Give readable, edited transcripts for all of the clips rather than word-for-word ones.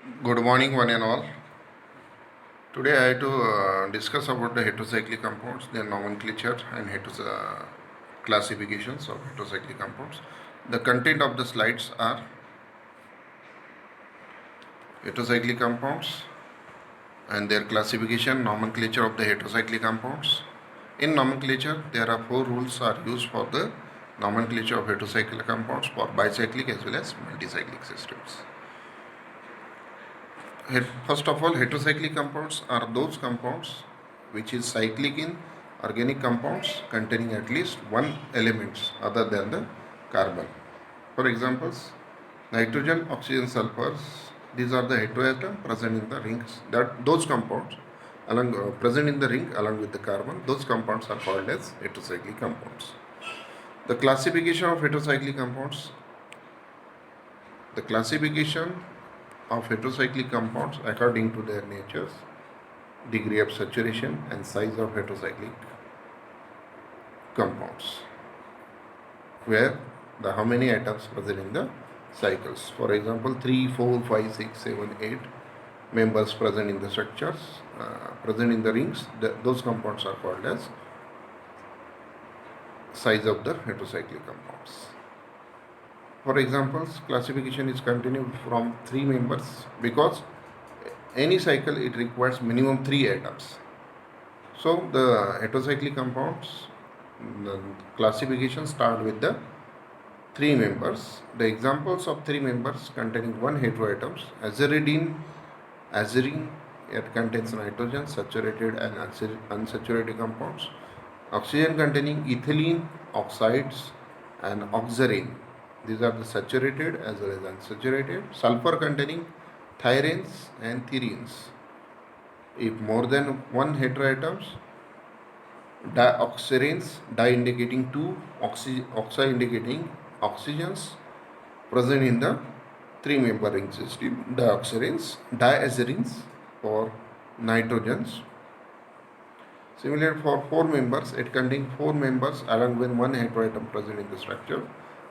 Good morning, one and all. Today I have to discuss about the heterocyclic compounds, their nomenclature and classifications of heterocyclic compounds. The content of the slides are heterocyclic compounds and their classification, nomenclature of the heterocyclic compounds. In nomenclature, there are 4 rules are used for the nomenclature of heterocyclic compounds for bicyclic as well as multicyclic systems. First of all, heterocyclic compounds are those compounds which is cyclic in organic compounds containing at least one element other than the carbon. For examples, nitrogen, oxygen, sulfurs. These are the heteroatom present in the rings. Those compounds present in the ring along with the carbon. Those compounds are called as heterocyclic compounds. The classification of heterocyclic compounds. The classification of heterocyclic compounds according to their natures, degree of saturation and size of heterocyclic compounds, where how many atoms present in the cycles. For example, 3, 4, 5, 6, 7, 8 members present in the structures, present in the rings, those compounds are called as size of the heterocyclic compounds. For examples, classification is continued from 3 members because any cycle it requires minimum 3 atoms. So the heterocyclic compounds, the classification start with the 3 members. The examples of 3 members containing 1 heteroatoms: azarine, it contains nitrogen, saturated and unsaturated compounds. Oxygen containing ethylene, oxides and oxarine. These are the saturated as well as unsaturated. Sulfur containing thyrenes and therines. If more than 1 heteroatoms, dioxyrenes, di indicating 2, oxi indicating oxygens present in the 3-member ring system. Dioxyrenes, diazarenes for nitrogens. Similarly, for 4 members, it contains 4 members along with 1 heteroatom present in the structure.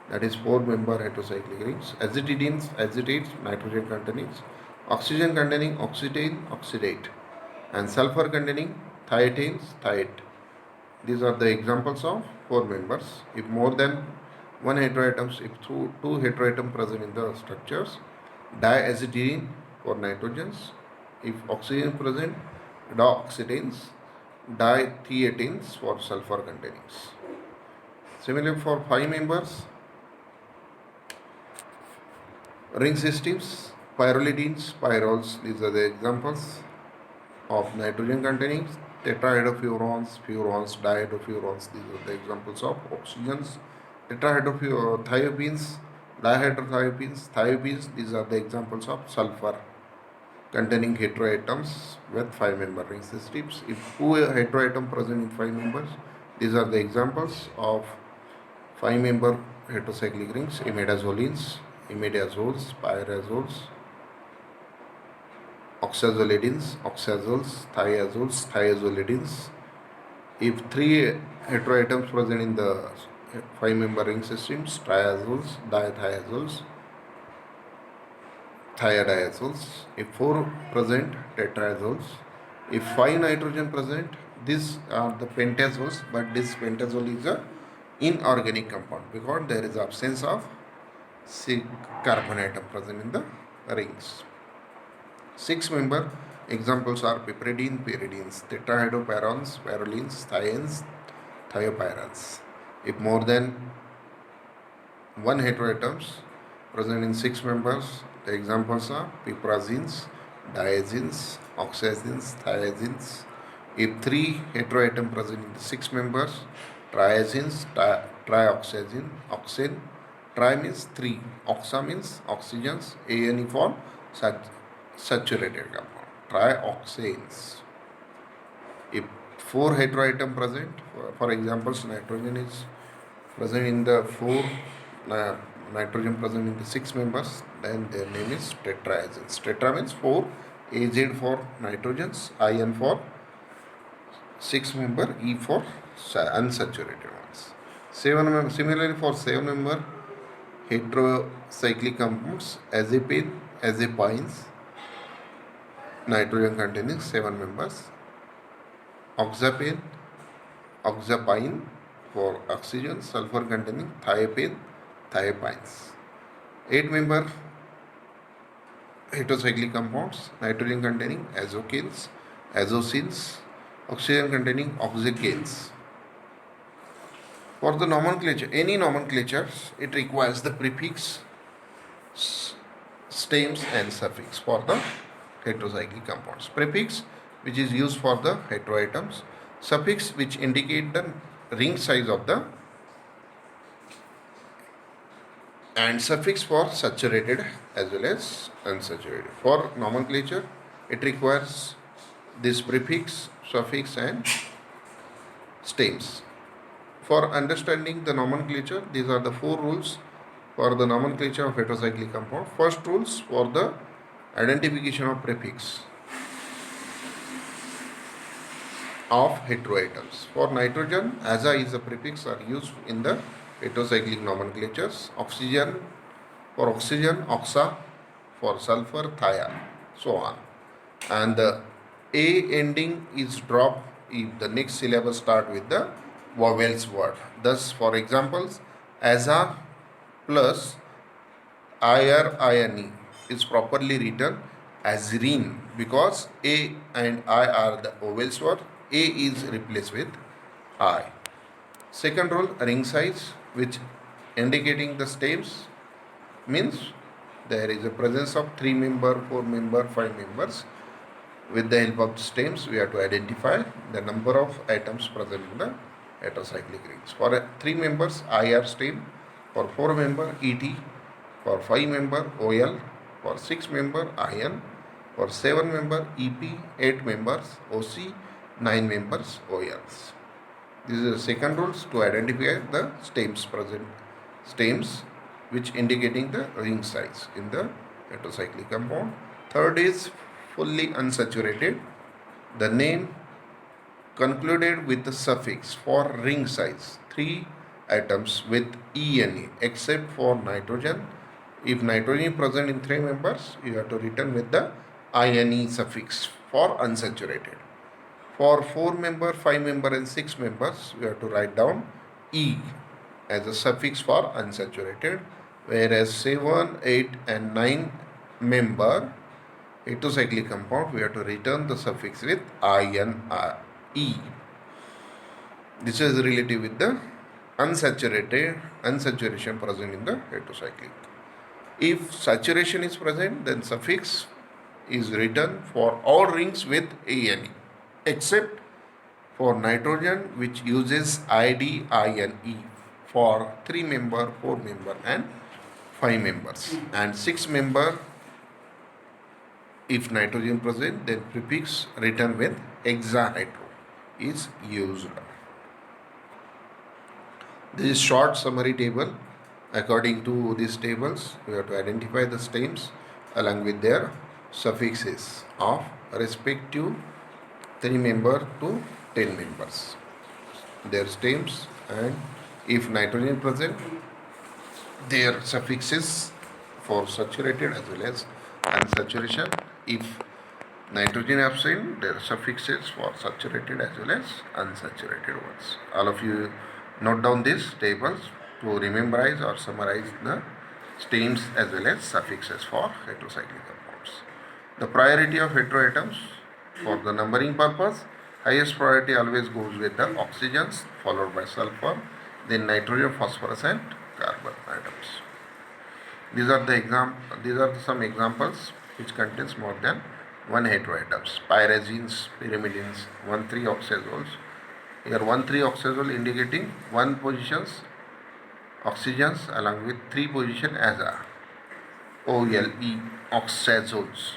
That is 4-member heterocyclic rings. Acetidines, acetates, nitrogen containing. Oxygen containing oxetane, oxidate. And sulfur containing thietanes, thiate. These are the examples of 4 members. If more than 1 heteroatoms, if 2 heteroatoms present in the structures, diacetylene for nitrogens. If oxygen present, dioxetanes, dithiatenes for sulfur containings. Similarly, for 5 members, ring systems, pyrrolidines, pyrols, these are the examples of nitrogen containing. Tetrahydrofurans, furans, dihydrofurans, these are the examples of oxygens. Tetrahydrothiopenes, dihydrothiopenes, thiopenes, these are the examples of sulfur containing heteroatoms with 5-member ring systems. If 2 heteroatoms present in 5 members, these are the examples of 5-member heterocyclic rings: imidazolines, imidazoles, pyrazoles, oxazolidines, oxazoles, thiazoles, thiazolidines. If 3 heteroatoms present in the 5-member ring systems: triazoles, dithiazoles, thiadiazoles. If 4 present, tetrazoles. If 5 nitrogen present, these are the pentazoles, but this pentazole is a inorganic compound because there is absence of carbon atom present in the rings. 6-member examples are piperidine, pyridines, tetrahydropyrrones, pyrrolines, thiones, thiopyrans. If more than 1 heteroatoms present in 6 members, the examples are piperazines, diazines, oxazines, thiazines. If 3 heteroatoms present in the 6 members, triazines, trioxazine, oxane. Tri means 3, oxa means oxygens, ANE for saturated compound, trioxanes. If 4 heteroatom present, for example, nitrogen is present in the 4, nitrogen present in the 6 members, then their name is tetraazines. Tetra means 4, AZ for nitrogens, IN for 6-member, E for unsaturated ones. Similarly, for 7-member heterocyclic compounds, azepine, azepines, nitrogen containing 7 members, oxapine, oxapine for oxygen, sulfur containing thiapine, thiapines. 8 member heterocyclic compounds, nitrogen containing azokines, azosines, oxygen containing oxygenes. For the nomenclature, any nomenclature, it requires the prefix, stems and suffix for the heterocyclic compounds. Prefix, which is used for the heteroatoms, suffix, which indicate the ring size of the, and suffix for saturated as well as unsaturated. For nomenclature, it requires this prefix, suffix and stems. For understanding the nomenclature, these are the 4 rules for the nomenclature of heterocyclic compound. First rules for the identification of prefix of heteroatoms. For nitrogen, aza is a prefix are used in the heterocyclic nomenclatures. Oxygen, for oxygen, oxa, for sulfur, thia, so on. And the A ending is dropped if the next syllable start with the vowels word. Thus, for examples, aza plus IRINE is properly written as rin because A and I are the vowels word. A is replaced with I. Second rule, ring size, which indicating the stems, means there is a presence of 3 member, 4 member, 5 members. With the help of stems, we have to identify the number of atoms present in the heterocyclic rings. For 3 members, IR stem. For 4 member, ET. For 5 member, OL. For 6 member, IN. For 7 member, EP. 8 members, OC. 9 members, OLs. This is the second rules to identify the stems present. Stems, which indicating the ring size in the heterocyclic compound. Third is fully unsaturated. The name concluded with the suffix for ring size, 3 atoms with ENA except for nitrogen. If nitrogen is present in 3 members, you have to written with the INE suffix for unsaturated. For 4 member, 5 member and 6 members, we have to write down E as a suffix for unsaturated, whereas 7, 8 and 9 member heterocyclic compound, we have to return the suffix with INE. This is relative with the unsaturation present in the heterocyclic. If saturation is present, then suffix is written for all rings with ANE, except for nitrogen, which uses IDINE for 3 member, 4 member and 5 members, and 6 member. If nitrogen present, then prefix written with hexahydro is used. This is short summary table. According to these tables, we have to identify the stems along with their suffixes of respective 3 member to 10 members. Their stems, and if nitrogen present, their suffixes for saturated as well as unsaturation. If nitrogen absent, their suffixes for saturated as well as unsaturated ones. All of you note down these tables to rememberize or summarize the stems as well as suffixes for heterocyclic compounds. The priority of heteroatoms for the numbering purpose, highest priority always goes with the oxygens, followed by sulfur, then nitrogen, phosphorus and carbon atoms. These are some examples which contains more than 1 heteroatoms. Pyrazines, pyrimidines, 1,3-oxazoles. Here 1,3-oxazole indicating 1 positions oxygens along with 3 position as a OLE oxazoles.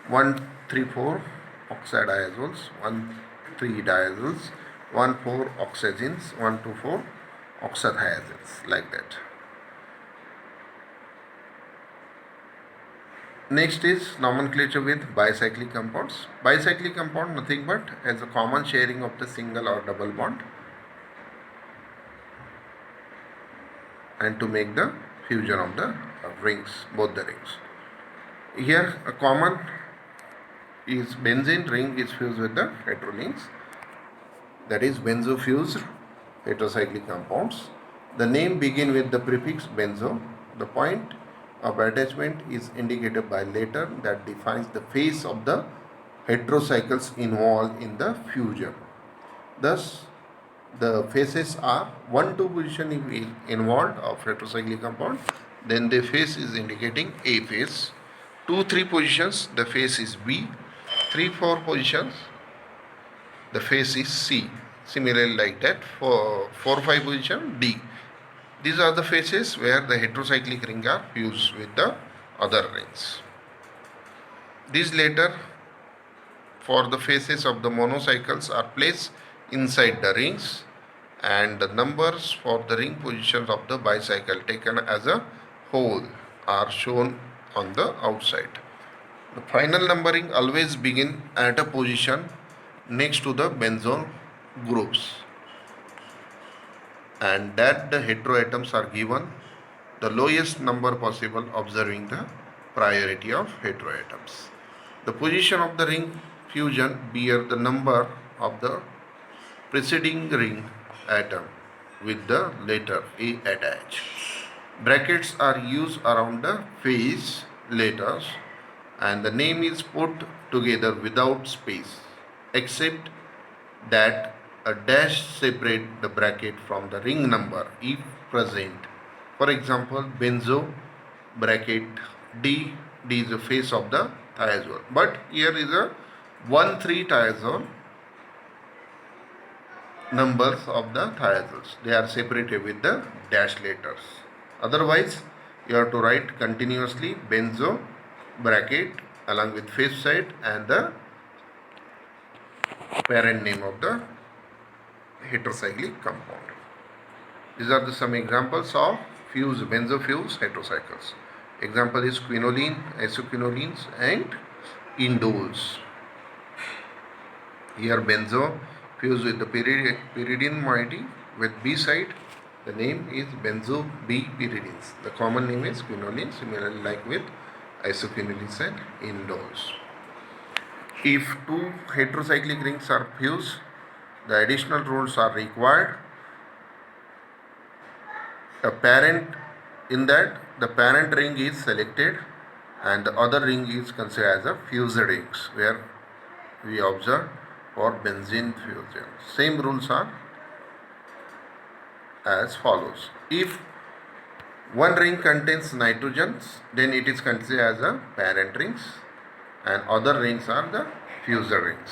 1,3,4 oxadiazoles, 1,3-diazoles, 1,4 oxagenes, 1,2,4 oxathiazoles, like that. Next is nomenclature with bicyclic compounds. Bicyclic compound nothing but has a common sharing of the single or double bond and to make the fusion of the rings, both the rings. Here a common is benzene ring is fused with the hetero links, that is benzo-fused heterocyclic compounds. The name begin with the prefix benzo. The point of attachment is indicated by letter that defines the phase of the heterocycles involved in the fusion. Thus, the phases are 1-2 position is involved of heterocyclic compound, then the phase is indicating A phase. 2-3 positions, the phase is B. 3-4 positions, the phase is C. Similarly like that for 4-5 position D. These are the phases where the heterocyclic ring are fused with the other rings. These later for the phases of the monocycles are placed inside the rings, and the numbers for the ring positions of the bicycle taken as a whole are shown on the outside. The final numbering always begin at a position next to the benzone groups, and that the heteroatoms are given the lowest number possible, observing the priority of heteroatoms. The position of the ring fusion bear the number of the preceding ring atom with the letter A attached. Brackets are used around the phase letters, and the name is put together without space, except that a dash separate the bracket from the ring number if present. For example, benzo bracket D. D is the phase of the thiazole, but here is a 1,3 thiazole numbers of the thiazoles. They are separated with the dash letters. Otherwise, you have to write continuously benzo bracket along with phase side and the parent name of the heterocyclic compound. These are some examples of benzo-fused heterocycles. Example is quinoline, isoquinolines and indoles. Here benzo fused with the pyridine moiety with B side. The name is benzo B pyridines. The common name is quinoline, similarly like with isoquinolines and indoles. If two heterocyclic rings are fused, the additional rules are required. A parent in that the parent ring is selected and the other ring is considered as a fused rings, where we observe for benzene fusion. Same rules are as follows. If one ring contains nitrogens, then it is considered as a parent rings, and other rings are the fused rings.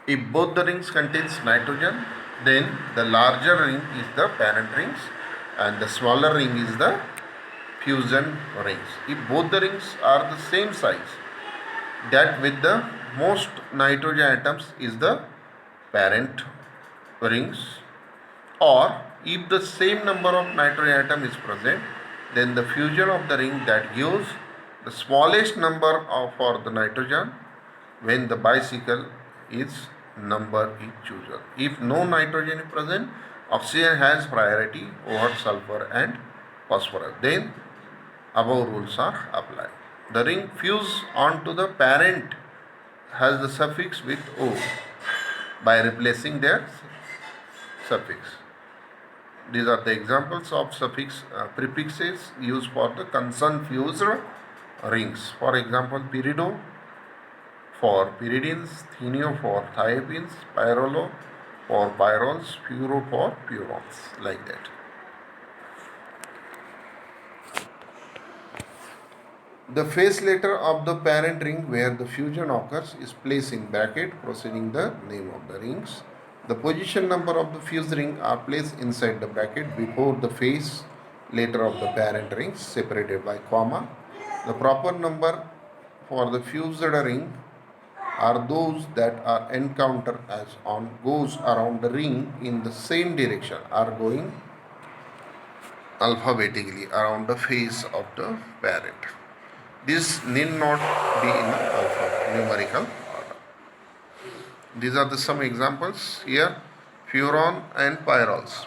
If both the rings contains nitrogen, then the larger ring is the parent rings and the smaller ring is the fusion rings. If both the rings are the same size, that with the most nitrogen atoms is the parent rings, or if the same number of nitrogen atom is present, then the fusion of the ring that gives the smallest number for the nitrogen when the bicycle is number is chosen. If no nitrogen is present, oxygen has priority over sulfur and phosphorus. Then above rules are applied. The ring fused onto the parent has the suffix with O by replacing their suffix. These are the examples of prefixes used for the concerned fused rings. For example, pyrido for pyridines, thenio for thiophene, pyrrolo for pyrroles, puro for purons, like that. The phase letter of the parent ring where the fusion occurs is placed in bracket preceding the name of the rings. The position number of the fused ring are placed inside the bracket before the phase letter of the parent rings separated by comma. The proper number for the fused ring are those that are encountered as on goes around the ring in the same direction, are going alphabetically around the face of the parent. This need not be in numerical order. These are some examples here: furon and pyrroles.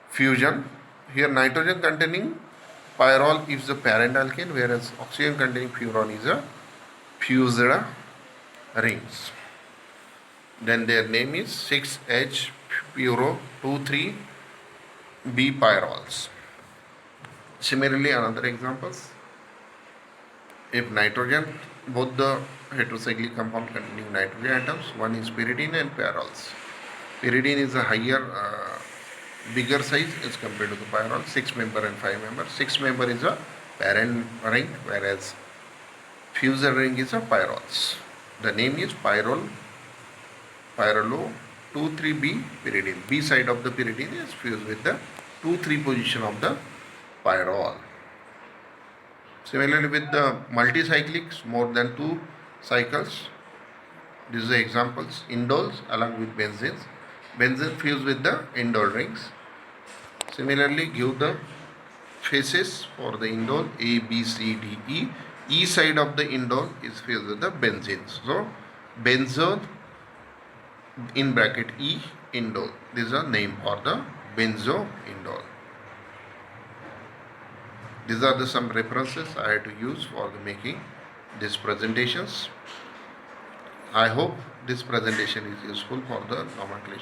Fusion, here nitrogen containing Pyrrole is the parent alkane, whereas oxygen containing furan is a fused rings. Then their name is 6H puro 2,3B pyrroles. Similarly, another examples, if nitrogen, both the heterocyclic compound containing nitrogen atoms, one is pyridine and pyrroles. Pyridine is a higher, bigger size as compared to the pyrrole, 6 member and 5 member. 6 member is a parent ring, whereas fused ring is a pyrroles. The name is pyrrole 2,3B pyridine. B side of the pyridine is fused with the 2,3 position of the pyrrole. Similarly, with the multicyclics, more than 2 cycles, these are the examples, indoles along with benzenes. Benzene fused with the indole rings. Similarly, give the faces for the indole A, B, C, D, E. E side of the indole is fused with the benzenes. So, benzone in bracket E indole. This is a name for the benzo indole. These are the some references I had to use for the making these presentations. I hope this presentation is useful for the nomenclature.